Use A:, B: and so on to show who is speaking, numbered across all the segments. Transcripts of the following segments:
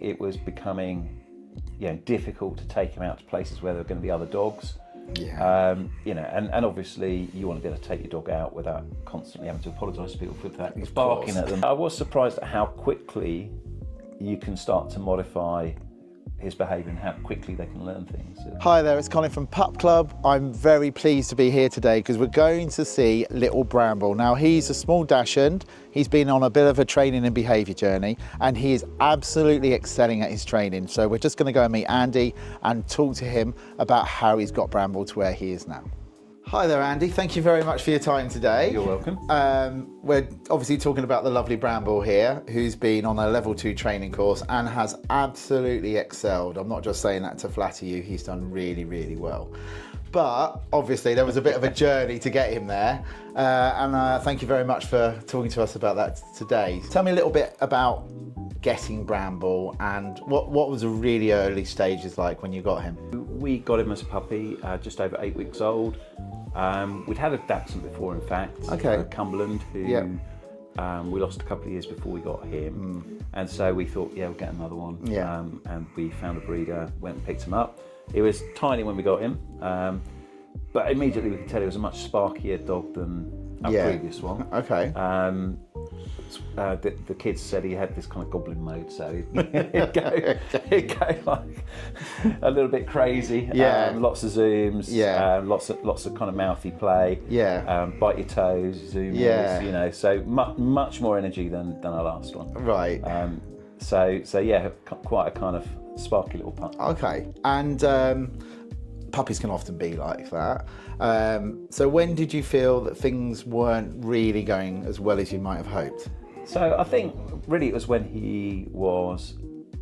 A: it was becoming, difficult to take him out to places where there were going to be other dogs.
B: Yeah.
A: And obviously you want to be able to take your dog out without constantly having to apologise to people for the fact he's barking at them. I was surprised at how quickly you can start to modify his behaviour and how quickly they can learn things.
B: Hi there, it's Colin from Pup Club. I'm very pleased to be here today because we're going to see little Bramble. Now he's a small dachshund. He's been on a bit of a training and behaviour journey and he is absolutely excelling at his training. So we're just going to go and meet Andy and talk to him about how he's got Bramble to where he is now. Hi there, Andy. Thank you very much for your time today.
A: You're welcome.
B: We're obviously talking about the lovely Bramble here, who's been on a level 2 training course and has absolutely excelled. I'm not just saying that to flatter you, he's done really, really well. But obviously there was a bit of a journey to get him there. And thank you very much for talking to us about that today. Tell me a little bit about getting Bramble and what was the really early stages like when you got him?
A: We got him as a puppy, just over 8 weeks old. We'd had a dachshund before, in fact, Cumberland, who we lost a couple of years before we got him. And so we thought, we'll get another one. And we found a breeder, went and picked him up. He was tiny when we got him, but immediately we could tell he was a much sparkier dog than our previous one. The kids said he had this kind of goblin mode, so he'd go like a little bit crazy. Lots of zooms. Lots of kind of mouthy play. Bite your toes, zoom. So much more energy than our last one.
B: Right.
A: Quite a kind of sparky little pup.
B: Okay. And puppies can often be like that. So when did you feel that things weren't really going as well as you might have hoped?
A: So I think really it was when he was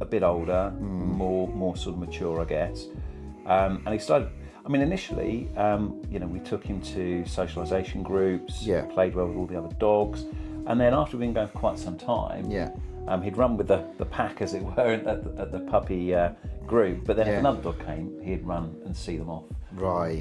A: a bit older, more sort of mature, I guess. And he started, initially, we took him to socialisation groups, played well with all the other dogs. And then after we'd been going for quite some time, he'd run with the pack, as it were, at the puppy group. But then if another dog came, he'd run and see them off.
B: Right.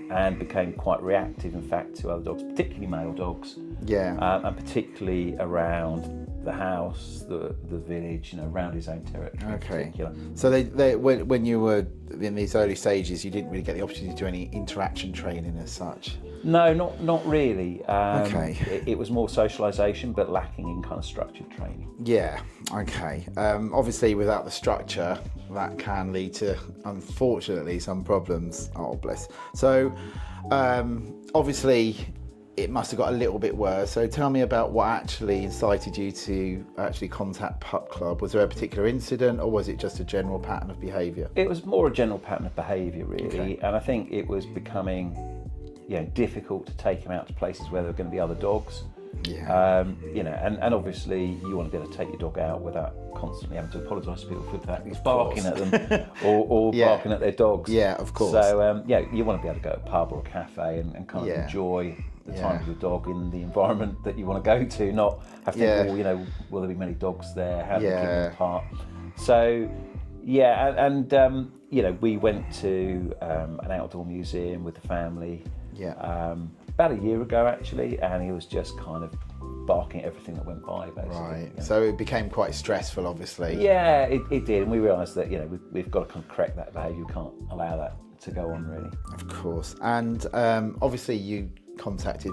A: And became quite reactive, in fact, to other dogs, particularly male dogs. And particularly around the house, the village, around his own territory in particular.
B: So when you were in these early stages, you didn't really get the opportunity to do any interaction training as such?
A: No, not really. It was more socialisation, but lacking in kind of structured training.
B: Obviously, without the structure, that can lead to, unfortunately, some problems. Oh, bless. So, obviously, it must have got a little bit worse. So tell me about what actually incited you to actually contact Pup Club. Was there a particular incident or was it just a general pattern of behaviour?
A: It was more a general pattern of behaviour, really. And I think it was becoming difficult to take him out to places where there were going to be other dogs. And obviously you want to be able to take your dog out without constantly having to apologise to people for the fact he's barking at them or barking at their dogs.
B: Of course.
A: So you want to be able to go to a pub or a cafe and kind of enjoy the time with your dog in the environment that you want to go to, not have to think, will there be many dogs there? How do we keep them apart? So we went to an outdoor museum with the family. About a year ago actually, and he was just kind of barking at everything that went by, basically.
B: Right. So it became quite stressful, obviously.
A: Yeah, it did, and we realised that we've got to kind of correct that behaviour. We can't allow that to go on, really.
B: Of course. And obviously you contacted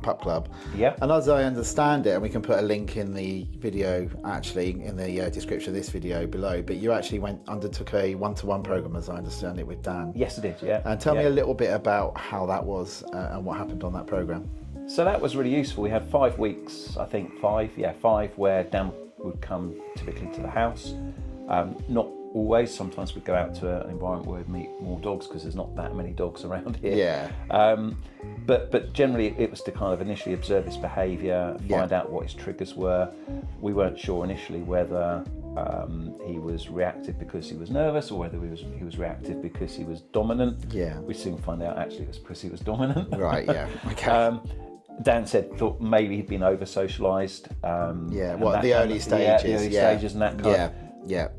B: Pup Club. And as I understand it, and we can put a link in the video, actually, in the description of this video below, but you actually undertook a one-to-one programme, as I understand it, with Dan.
A: Yes, I did,
B: And tell me a little bit about how that was and what happened on that programme.
A: So that was really useful. We had 5 weeks, I think, five, where Dan would come typically to the house. Not always, sometimes we'd go out to an environment where we'd meet more dogs because there's not that many dogs around here. But generally it was to kind of initially observe his behaviour, find out what his triggers were. We weren't sure initially whether he was reactive because he was nervous or whether he was reactive because he was dominant. We soon find out actually it was because he was dominant. Dan thought maybe he'd been over socialised.
B: The early stages.
A: The early stages and that kind of.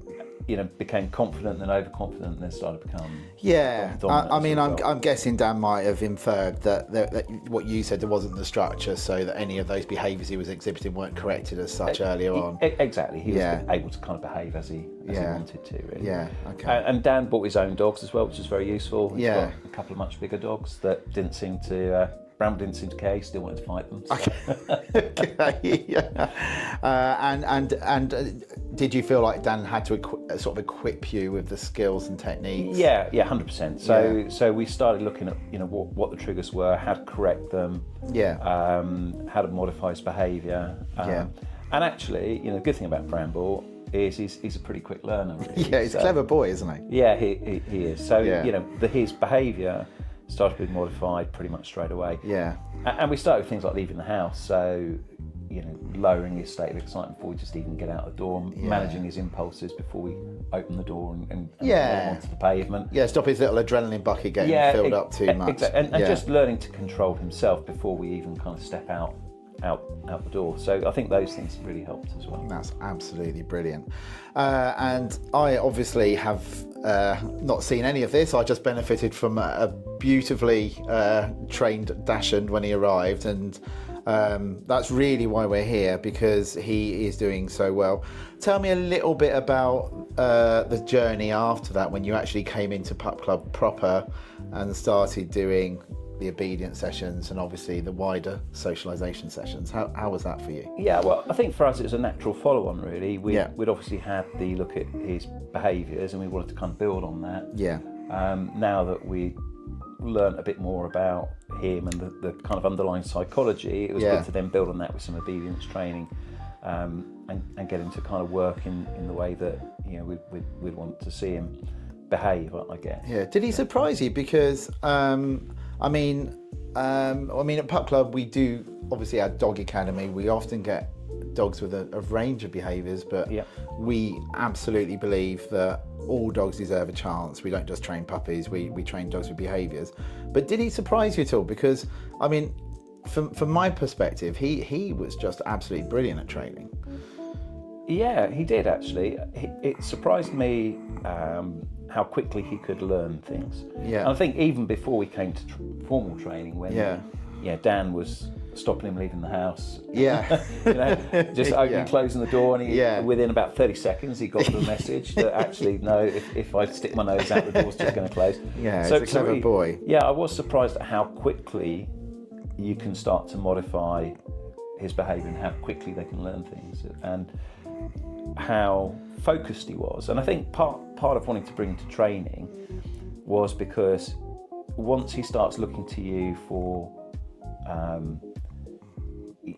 A: became confident, then overconfident, and then started to become
B: Yeah,
A: dominant
B: I mean,
A: as well.
B: I'm guessing Dan might have inferred that what you said, there wasn't the structure, so that any of those behaviours he was exhibiting weren't corrected as such earlier on.
A: Exactly, he was
B: Yeah.
A: able to kind of behave as he wanted to, really.
B: Yeah, okay.
A: And Dan bought his own dogs as well, which is very useful. He's
B: Yeah.
A: got a couple of much bigger dogs that didn't seem to. Bramble didn't seem to care. He still wanted to fight them. So.
B: Okay. Yeah. And did you feel like Dan had to sort of equip you with the skills and techniques?
A: Yeah, 100%. So we started looking at what the triggers were, how to correct them, how to modify his behaviour. And actually, the good thing about Bramble is he's a pretty quick learner. Really.
B: Yeah, he's a clever boy, isn't he?
A: Yeah, he is. So his behaviour started being modified pretty much straight away.
B: Yeah.
A: And we started with things like leaving the house. So lowering his state of excitement before we just even get out the door, managing his impulses before we open the door and onto the pavement.
B: Yeah, stop his little adrenaline bucket getting filled up too much.
A: Exactly. And just learning to control himself before we even kind of step out the door. So I think those things really helped as well.
B: That's absolutely brilliant. And I obviously have not seen any of this. I just benefited from a beautifully trained Dachshund when he arrived, and that's really why we're here, because he is doing so well. Tell me a little bit about the journey after that, when you actually came into Pup Club proper and started doing the obedience sessions and obviously the wider socialisation sessions. How was that for you?
A: Yeah, well, I think for us it was a natural follow-on, really. We'd obviously had the look at his behaviours, and we wanted to kind of build on that.
B: Yeah.
A: Now that we learnt a bit more about him and the kind of underlying psychology, it was good to then build on that with some obedience training, and get him to kind of work in the way that we'd want to see him behave, I guess.
B: Yeah. Did he surprise you? Because I mean, at Pup Club we do obviously our dog academy. We often get dogs with a range of behaviours, but we absolutely believe that all dogs deserve a chance. We don't just train puppies, we train dogs with behaviours. But did he surprise you at all? Because I mean, from my perspective, he was just absolutely brilliant at training.
A: Yeah, he did actually. It surprised me how quickly he could learn things.
B: Yeah.
A: And I think even before we came to formal training, when Dan was stopping him leaving the house.
B: Yeah.
A: Just opening, closing the door, and within about 30 seconds he got the message that actually, no, if I stick my nose out, the door's just going to close.
B: Yeah, so, he's a clever boy.
A: Yeah, I was surprised at how quickly you can start to modify his behaviour and how quickly they can learn things, and how focused he was. And I think part of wanting to bring him to training was because once he starts looking to you for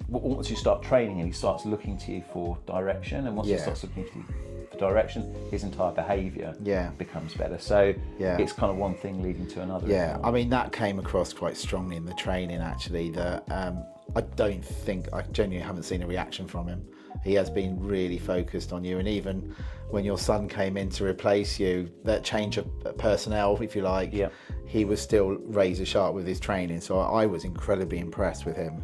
A: once you start training him, he starts looking to you for direction, and once he starts looking to you for direction, his entire behaviour becomes better. So it's kind of one thing leading to another.
B: Yeah, I mean, that came across quite strongly in the training actually, that I genuinely haven't seen a reaction from him. He has been really focused on you, and even when your son came in to replace you, that change of personnel, if you like, he was still razor sharp with his training. So I was incredibly impressed with him.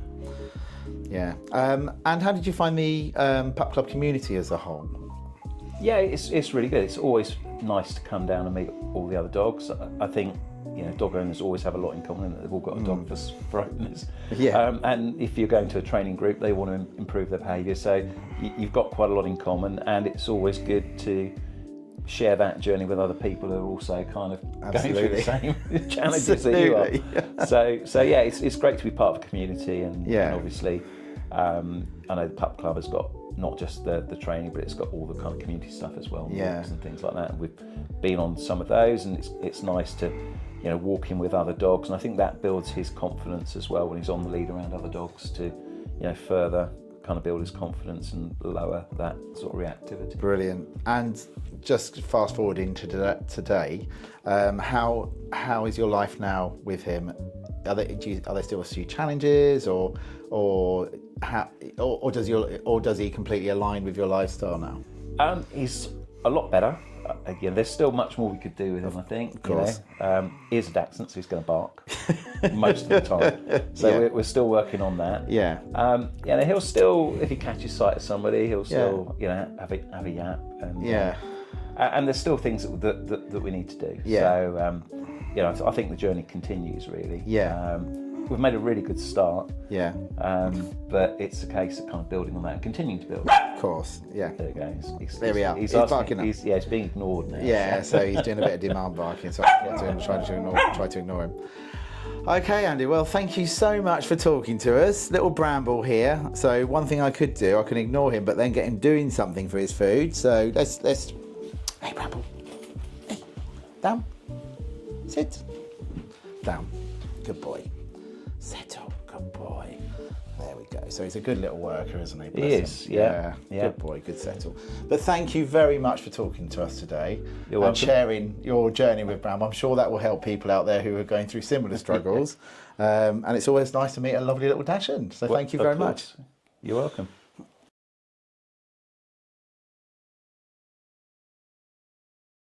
B: Yeah. And how did you find the Pup Club community as a whole?
A: Yeah, it's really good. It's always nice to come down and meet all the other dogs. I think dog owners always have a lot in common, that they've all got a dog for owners.
B: Yeah.
A: And if you're going to a training group, they want to improve their behaviour. So you've got quite a lot in common, and it's always good to share that journey with other people who are also kind of going through the same challenges that you are. So yeah, it's great to be part of a community, and obviously I know the Pup Club has got not just the training, but it's got all the kind of community stuff as well, walks and things like that. And we've been on some of those, and it's nice to walk in with other dogs, and I think that builds his confidence as well when he's on the lead around other dogs, to further kind of build his confidence and lower that sort of reactivity.
B: Brilliant. And just fast forward into today, how is your life now with him? Are there still a few challenges, or does he completely align with your lifestyle now?
A: He's a lot better. Again, there's still much more we could do with him, I think.
B: Of course.
A: He is a Dachshund, so he's going to bark most of the time. So we're still working on that.
B: Yeah.
A: He'll still, if he catches sight of somebody, he'll still, have a yap. And, And there's still things that we need to do.
B: Yeah.
A: So, you know, I think the journey continues really.
B: Yeah.
A: We've made a really good start.
B: Yeah.
A: But it's a case of kind of building on that and continuing to build.
B: Of course. Yeah.
A: There we go.
B: There we are. He's
A: asking,
B: barking now.
A: he's being ignored now.
B: Yeah, so he's doing a bit of demand barking, so I'll try to ignore him. Okay, Andy, well, thank you so much for talking to us. Little Bramble here. So one thing I could do, I can ignore him, but then get him doing something for his food. So let's... Hey, Bramble. Hey, down. Sit. Down. Good boy. Settle. Good boy. There we go. So he's a good little worker, isn't he?
A: He is, yeah.
B: Good boy, good settle. But thank you very much for talking to us today.
A: You're welcome.
B: And sharing your journey with Bram. I'm sure that will help people out there who are going through similar struggles. And it's always nice to meet a lovely little Dachshund. So thank you very much.
A: You're welcome.